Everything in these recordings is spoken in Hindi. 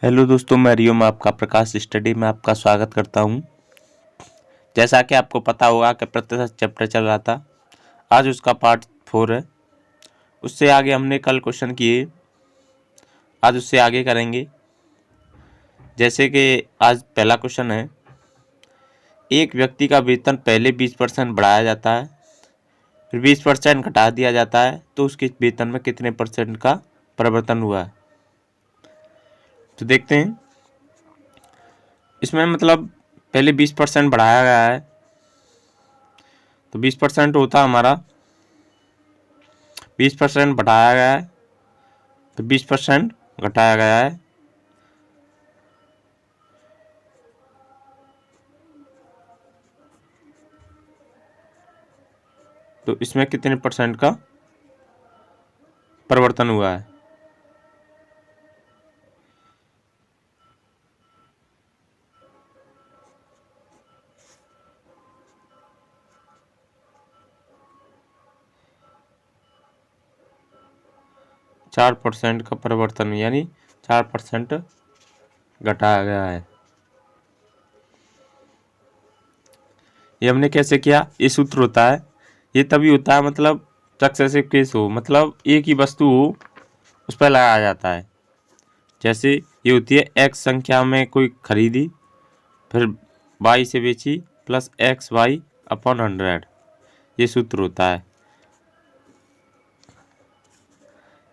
हेलो दोस्तों, मैं रियो में आपका प्रकाश स्टडी में आपका स्वागत करता हूं। जैसा कि आपको पता होगा कि प्रतिशत चैप्टर चल रहा था, आज उसका पार्ट 4 है। उससे आगे हमने कल क्वेश्चन किए, आज उससे आगे करेंगे। जैसे कि आज पहला क्वेश्चन है, एक व्यक्ति का वेतन पहले 20% बढ़ाया जाता है, फिर 20% घटा दिया जाता है, तो उसके वेतन में कितने परसेंट का परिवर्तन हुआ है। तो देखते हैं। इसमें मतलब पहले 20% बढ़ाया गया है, तो 20% होता हमारा 20% बढ़ाया गया है, फिर 20% घटाया गया है, तो इसमें कितने परसेंट का परिवर्तन हुआ है। चार परसेंट का परिवर्तन यानी 4% घटाया गया है। ये हमने कैसे किया, ये सूत्र होता है, ये तभी होता है मतलब सक्सेसिव केस हो, मतलब एक ही वस्तु हो उस पर लगाया जाता है। जैसे ये होती है x संख्या में कोई खरीदी, फिर y से बेची प्लस XY अपॉन 100, ये सूत्र होता है।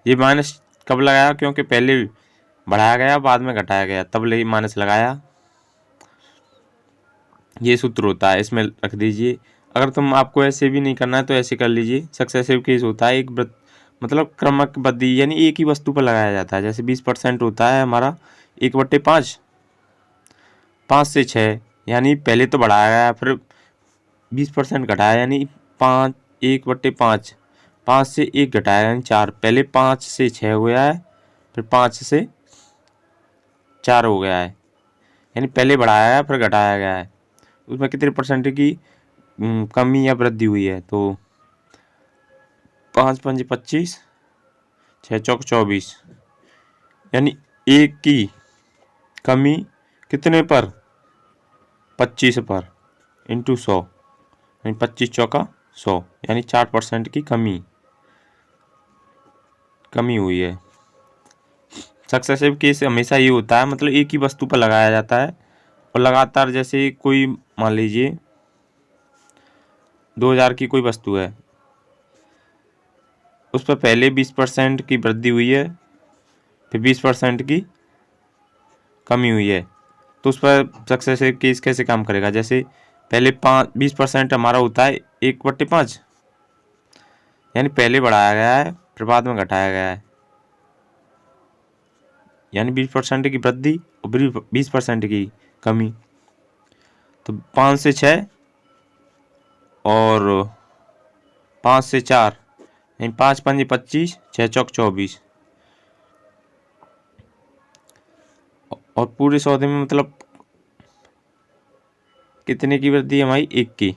ये माइनस कब लगाया, क्योंकि पहले बढ़ाया गया बाद में घटाया गया, तब ले माइनस लगाया, ये सूत्र होता है। इसमें रख दीजिए। अगर तुम आपको ऐसे भी नहीं करना है तो ऐसे कर लीजिए। सक्सेसिव केस होता है एक मतलब क्रमक बद्धी, यानी एक ही वस्तु पर लगाया जाता है। जैसे 20% होता है हमारा 1/5, 5 से 6, यानी पहले तो बढ़ाया गया फिर 20% घटाया, यानी 5 1/5, 5 से 1 घटाया यानी 4, पहले 5 से 6 हो गया है, फिर 5 से 4 हो गया है, यानी पहले बढ़ाया है फिर घटाया गया है। उसमें कितने परसेंट की कमी या वृद्धि हुई है, तो 5 पंजे 25, 6 चौक 24, यानी एक की कमी कितने पर, 25 पर, इंटू 100, यानी 25 चौका 100, यानी 4% की कमी हुई है। सक्सेसिव केस हमेशा ये होता है, मतलब एक ही वस्तु पर लगाया जाता है और लगातार, जैसे कोई मान लीजिए 2000 की कोई वस्तु है, उस पर पहले 20% की वृद्धि हुई है, फिर 20% की कमी हुई है, तो उस पर सक्सेसिव केस कैसे काम करेगा। जैसे पहले 20% हमारा होता है 1/5, यानी पहले बढ़ाया गया है फिर बाद में घटाया गया है, यानी 20% की वृद्धि और 20% की कमी। तो 5 से 6 और 5 से 4, यानी 5 पंजे 25, 6 चौक 24, और पूरे सौदे में मतलब कितने की वृद्धि है हमारी, 1 की।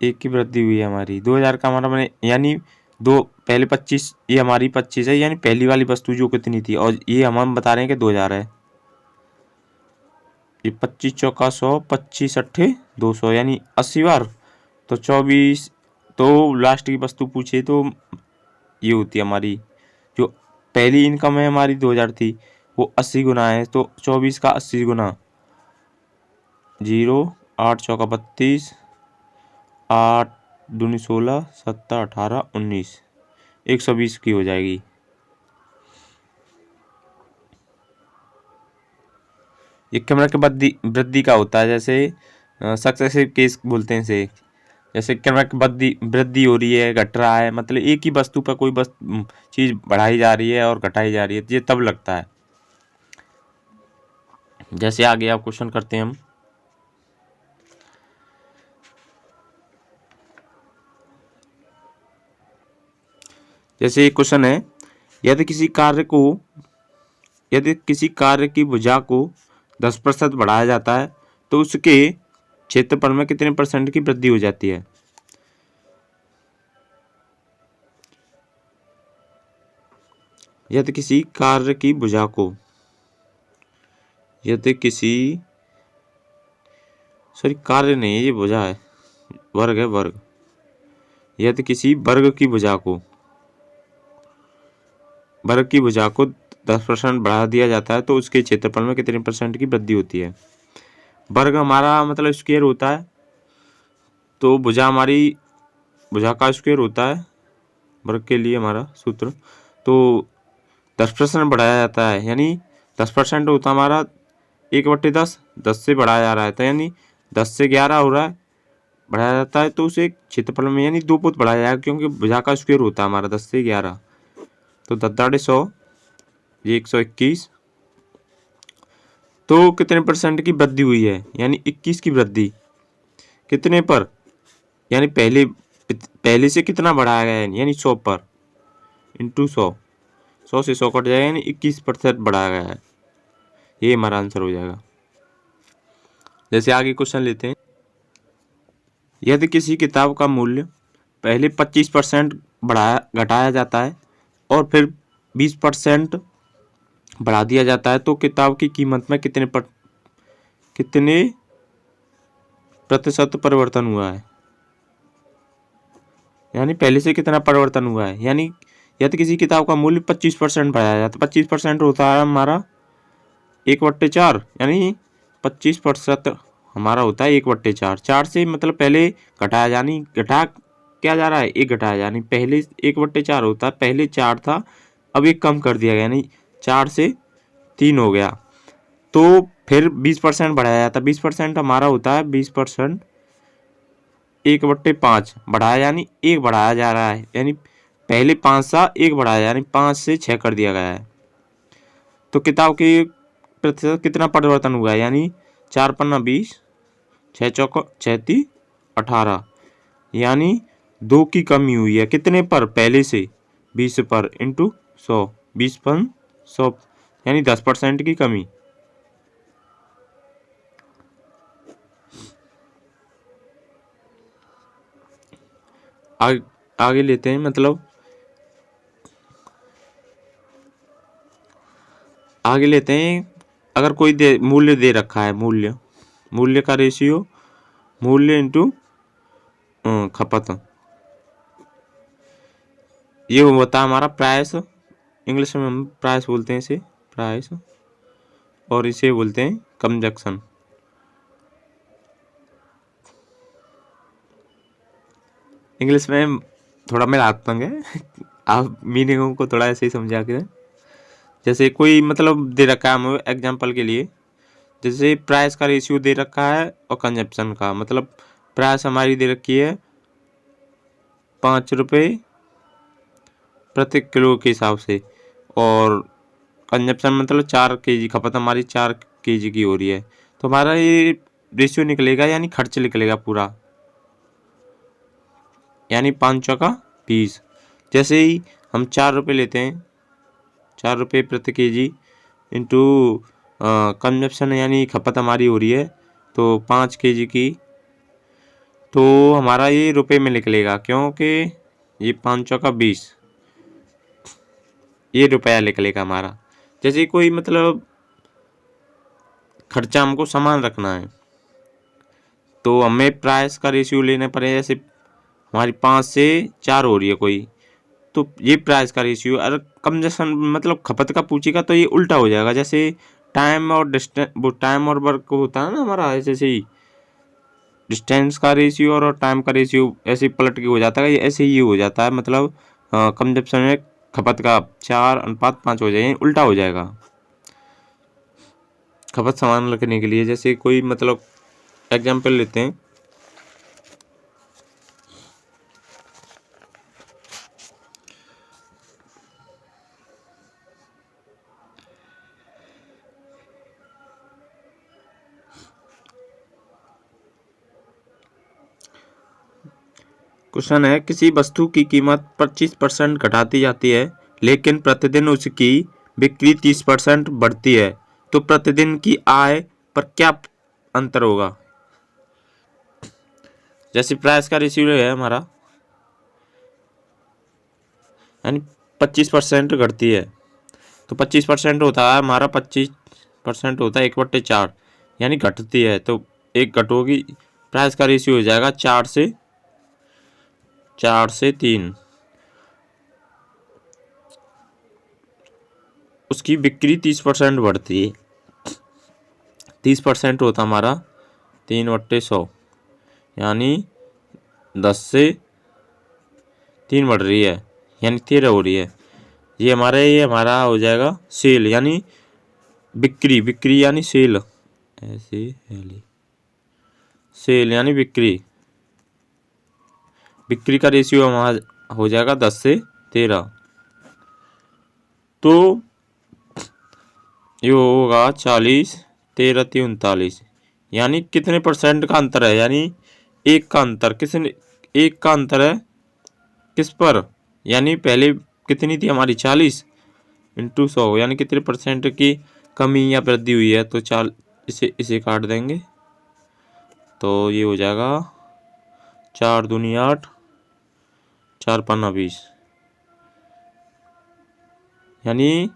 एक की वृद्धि हुई है हमारी। 2000 का हमारा मैंने, यानी दो पहले 25, ये हमारी 25 है, यानी पहली वाली वस्तु जो कितनी थी, और ये हम बता रहे हैं कि 2000 है। ये 25 चौका 100, 25 अट्ठे 200, यानी 80 बार, तो 24, तो लास्ट की वस्तु पूछे तो ये होती है हमारी, जो पहली इनकम है हमारी 2000 थी, वो 80 गुना है, तो 24 का 80 गुना, 0 8 चौका 32, 8 दूनी 16, 17 18 19, 120 की हो जाएगी। ये कैमरा के वृद्धि का होता है, जैसे सक्सेसिव केस बोलते हैं इसे। जैसे कैमरा की वृद्धि हो रही है, घट रहा है, मतलब एक ही वस्तु पर कोई चीज़ बढ़ाई जा रही है और घटाई जा रही है, ये तब लगता है। जैसे आगे आप क्वेश्चन करते हैं हम। जैसे एक क्वेश्चन है, यदि किसी कार्य की भुजा को 10% बढ़ाया जाता है तो उसके क्षेत्रफल में कितने परसेंट की वृद्धि हो जाती है। यदि किसी कार्य की भुजा को, यदि किसी, सॉरी कार्य नहीं है ये भुजा है, वर्ग है वर्ग। यदि किसी वर्ग की भुजा को, वर्ग की भुजा को 10% बढ़ा दिया जाता है तो उसके क्षेत्रफल में कितने % की वृद्धि होती है। वर्ग हमारा मतलब स्क्वायर होता है, तो भुजा हमारी, भुजा का स्क्वायर होता है वर्ग के लिए हमारा सूत्र। तो 10% बढ़ाया जाता है, यानी 10% होता है हमारा 1/10, 10 से बढ़ाया जा रहा है, तो यानी 10 से 11 हो रहा है, बढ़ाया जाता है तो उसे क्षेत्रफल में यानी 2 पुट बढ़ाया जाएगा, क्योंकि भुजा का स्क्वायर होता है हमारा 10 से 11, तो 10 ये 121। तो कितने % की वृद्धि हुई है, यानी 21 की वृद्धि कितने पर, यानी पहले से कितना बढ़ाया गया है, यानी 100 पर, इंटू 100, 100 से 100 कट जाएगा, यानी 21% बढ़ाया गया है। ये हमारा आंसर हो जाएगा। जैसे आगे क्वेश्चन लेते हैं, यदि किसी किताब का मूल्य पहले 25% घटाया जाता है और फिर 20% बढ़ा दिया जाता है तो किताब की कीमत में कितने प्रतिशत परिवर्तन हुआ है, यानी पहले से कितना परिवर्तन हुआ है। यानी यदि किसी किताब का मूल्य 25% बढ़ाया जाता है, 25% होता है हमारा 1/4, यानी 25% हमारा होता है 1/4। 4 से मतलब पहले घटाया, यानी घटा क्या जा रहा है, 1 घटाया, यानी पहले 1/4 होता है, पहले 4 था, अब 1 कम कर दिया गया, यानी 4 से 3 हो गया। तो फिर 20% बढ़ाया जाता है, 20% हमारा होता है 20% 1/5 बढ़ाया, यानी 1 बढ़ाया जा रहा है, यानी पहले 5 था, 1 बढ़ाया, यानी 5 से 6 कर दिया गया है। तो किताब के प्रतिशत कितना परिवर्तन हुआ है, यानी 4 पन्ना 20, 6 चौका 36, 18, यानी 2 की कमी हुई है, कितने पर, पहले से 20 पर, इंटू 100, 20 पर 100, यानी 10% की कमी। आगे लेते हैं, मतलब आगे लेते हैं, अगर कोई मूल्य दे रखा है, मूल्य का रेशियो, मूल्य इंटू खपत, ये होता है हमारा प्राइस, इंग्लिश में हम प्राइस बोलते हैं इसे, प्राइस, और इसे बोलते हैं कंजक्शन। इंग्लिश में थोड़ा मेरा हाथ तंग है आप मीनिंगों को थोड़ा ऐसे ही समझा के, जैसे कोई मतलब दे रखा है हमें एग्जांपल के लिए, जैसे प्राइस का रेशियो दे रखा है और कंजप्शन का, मतलब प्राइस हमारी दे रखी है 5 रुपये प्रति किलो के हिसाब से, और कंजप्शन मतलब 4 kg खपत हमारी 4 kg की हो रही है, तो हमारा ये रेशियो निकलेगा, यानी खर्च निकलेगा पूरा, यानी 5 चौका 20। जैसे ही हम 4 रुपये लेते हैं, 4 रुपये प्रति kg इंटू कंजप्शन, यानी खपत हमारी हो रही है तो 5 kg की, तो हमारा ये रुपए में निकलेगा, क्योंकि ये 5 चौका 20, ये रुपया निकलेगा हमारा। जैसे कोई मतलब खर्चा हमको सामान रखना है, तो हमें प्राइस का रेशियो लेना पड़ेगा, जैसे हमारी 5 से 4 हो रही है कोई, तो ये प्राइस का रेशियो, अगर कंजप्शन मतलब खपत का पूछेगा तो ये उल्टा हो जाएगा, जैसे टाइम और डिस्टेंस, वो टाइम और वर्क होता है ना हमारा, जैसे ही डिस्टेंस का रेशियो और टाइम का रेशियो ऐसे पलट के हो जाता है, ऐसे ही हो जाता है, मतलब कंजप्शन में खपत का 4:5 हो जाएगा, उल्टा हो जाएगा खपत सामान रखने के लिए। जैसे कोई मतलब एग्जाम्पल लेते हैं, क्वेश्चन है, किसी वस्तु की कीमत 25% घटाती जाती है लेकिन प्रतिदिन उसकी बिक्री 30% बढ़ती है, तो प्रतिदिन की आय पर क्या अंतर होगा। जैसे प्राइस का रेशियो है हमारा, यानी 25% घटती है, तो 25% होता है हमारा, 25% होता है 1/4, यानी घटती है। तो 1 घटोगी, प्राइस का रेशियो हो जाएगा 4 से 3। उसकी बिक्री 30% बढ़ती है। 30% होता हमारा 3/100, यानी 10 से 3 बढ़ रही है, यानी 13 हो रही है। ये हमारा हो जाएगा सेल, यानी बिक्री यानी सेल, ऐसे सेल यानी बिक्री का रेशियो हमारा हो जाएगा 10 से 13। तो ये होगा 40, 13 3 39, यानी कितने परसेंट का अंतर है, यानी 1 का अंतर। एक का अंतर है किस पर, यानी पहले कितनी थी हमारी 40 × 100, यानी कितने परसेंट की कमी या वृद्धि हुई है। तो इसे काट देंगे, तो ये हो जाएगा 4 दूनी 8, 4 पन्ना 20, यानी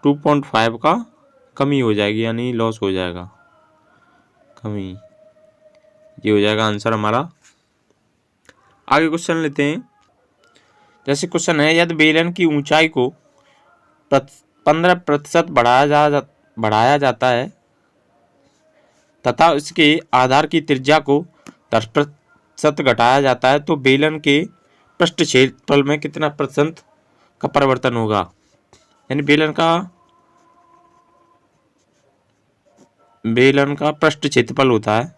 2.5 का कमी हो जाएगी, यानी लॉस हो जाएगा, कमी। ये हो जाएगा आंसर हमारा। आगे क्वेश्चन लेते हैं। जैसे क्वेश्चन है, यदि बेलन की ऊंचाई को 15% बढ़ाया जाता है तथा इसके आधार की त्रिज्या को 10% घटाया जाता है, तो बेलन के पृष्ठ क्षेत्रफल में कितना % का परिवर्तन होगा। यानी बेलन का पृष्ठ क्षेत्रफल होता है,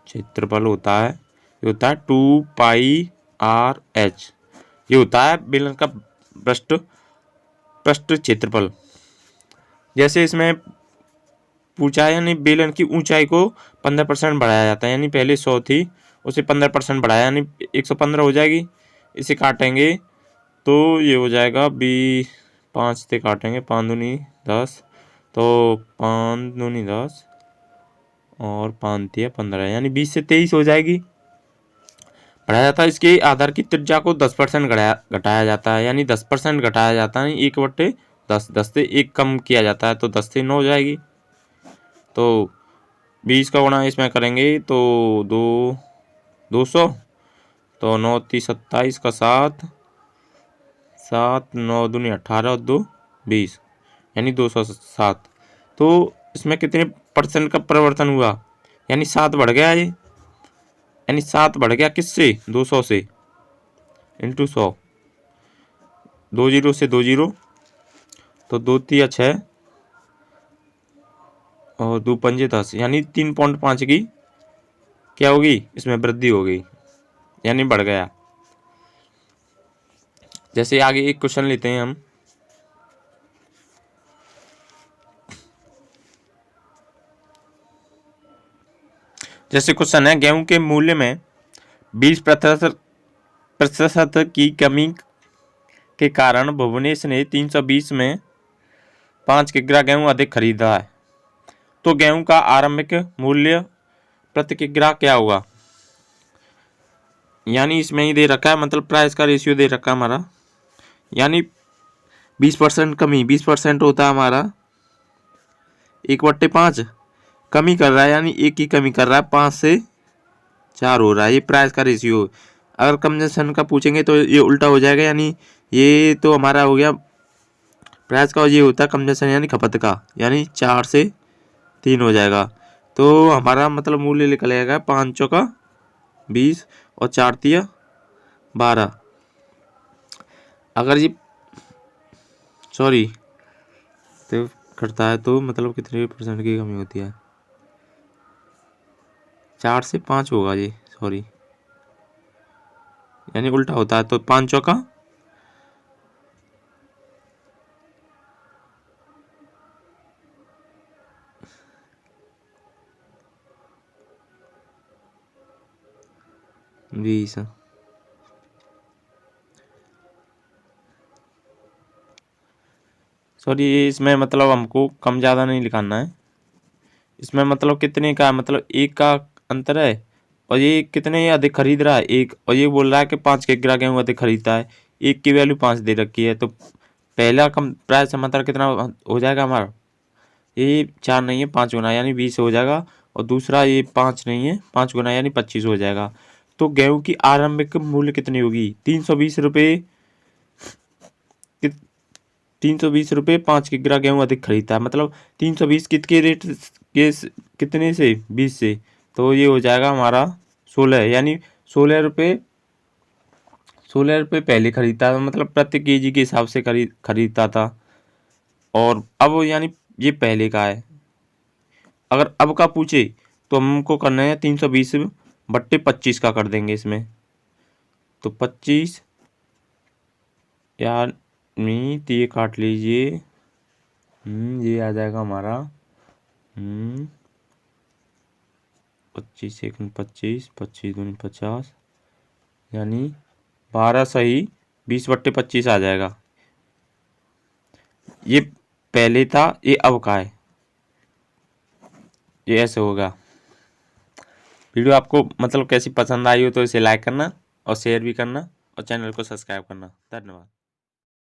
ये होता है 2πr/h। ये होता है बेलन का पृष्ठ क्षेत्रफल। जैसे इसमें पूछा है, यानी बेलन की ऊंचाई को 15% बढ़ाया जाता है, यानी पहले 100 थी, उसे 15% बढ़ाया, यानी 115 हो जाएगी। इसे काटेंगे तो ये हो जाएगा 5 से काटेंगे, 5 दूनी 10, तो 5 दूनी 10 और 5 तिया 15, यानी 20 से 23 हो जाएगी। बढ़ाया जाता है, इसके आधार की त्रिज्या को 10% घटाया जाता है, यानी 10% घटाया जाता है, 1/10, 10 से 1 कम किया जाता है, तो 10 से 9 हो जाएगी। तो 20 का गुणा इसमें करेंगे तो 200, तो 9 × 27 का 7, 9 दूनी 18 और 2 20, यानी 207। तो इसमें कितने % का परिवर्तन हुआ, यानी 7 बढ़ गया ये, यानी 7 बढ़ गया किससे, 200 से, × 100, 2 0 से 2 0, तो 2 तिया 6 और 2 पंजे 10, यानी 3.5 की क्या होगी, इसमें वृद्धि हो गई, यानी बढ़ गया। जैसे आगे एक क्वेश्चन लेते हैं हम। जैसे क्वेश्चन है, गेहूं के मूल्य में 20% की कमी के कारण भुवनेश ने 320 में 5 किग्रा गेहूं अधिक खरीदा है, तो गेहूं का आरंभिक मूल्य प्रति किग्रा क्या होगा। यानी इसमें ही दे रखा है, मतलब प्राइस का रेशियो दे रखा है हमारा, यानी 20% कमी, 20% होता है हमारा 1/5, कमी कर रहा है, यानी 1 की कमी कर रहा है, 5 से 4 हो रहा है, ये प्राइस का रेशियो। अगर कंजम्पशन का पूछेंगे तो ये उल्टा हो जाएगा, यानी ये तो हमारा हो गया प्राइस का, ये होता है कंजम्पशन यानी खपत का, यानी 4 से 3 हो जाएगा। तो हमारा मतलब मूल्य निकल आएगा 5 चौका 20 और 4 तिया 12। अगर ये तो करता है तो मतलब कितने % की कमी होती है, 4 से 5 होगा ये, यानी उल्टा होता है। तो 5 चौका 20। इसमें मतलब हमको कम ज़्यादा नहीं लिखाना है, इसमें मतलब कितने का, मतलब 1 का अंतर है, और ये कितने अधिक खरीद रहा है 1, और ये बोल रहा है कि 5 किग्रा गेहूं अधिक खरीदता है, 1 की वैल्यू 5 दे रखी है, तो पहला कम प्राइस मतलब कितना हो जाएगा हमारा, ये 4 नहीं है 5 गुना यानी 20 हो जाएगा, और दूसरा ये 5 नहीं है 5 गुना यानी 25 हो जाएगा। तो गेहूं की आरंभिक मूल्य कितनी होगी, 320 रुपये। 320 रुपये 5 किग्रा गेहूँ अधिक खरीदता है, मतलब 320 कितने रेट के कितने से 20 से, तो ये हो जाएगा हमारा 16, यानी 16 रुपये। 16 रुपये पहले खरीदता था, मतलब प्रति केजी के हिसाब से खरीदता था। और अब यानी ये पहले का है। अगर अब का पूछे तो हमको करना है 320/25 का कर देंगे इसमें, तो 25 यानी तो ये काट लीजिए, ये आ जाएगा हमारा 25 एक 25, 25 दूनी 50, यानी 12 सही 20/25 आ जाएगा। ये पहले था, ये अब का है, ये ऐसे होगा। वीडियो आपको मतलब कैसी पसंद आई हो तो इसे लाइक करना और शेयर भी करना और चैनल को सब्सक्राइब करना। धन्यवाद।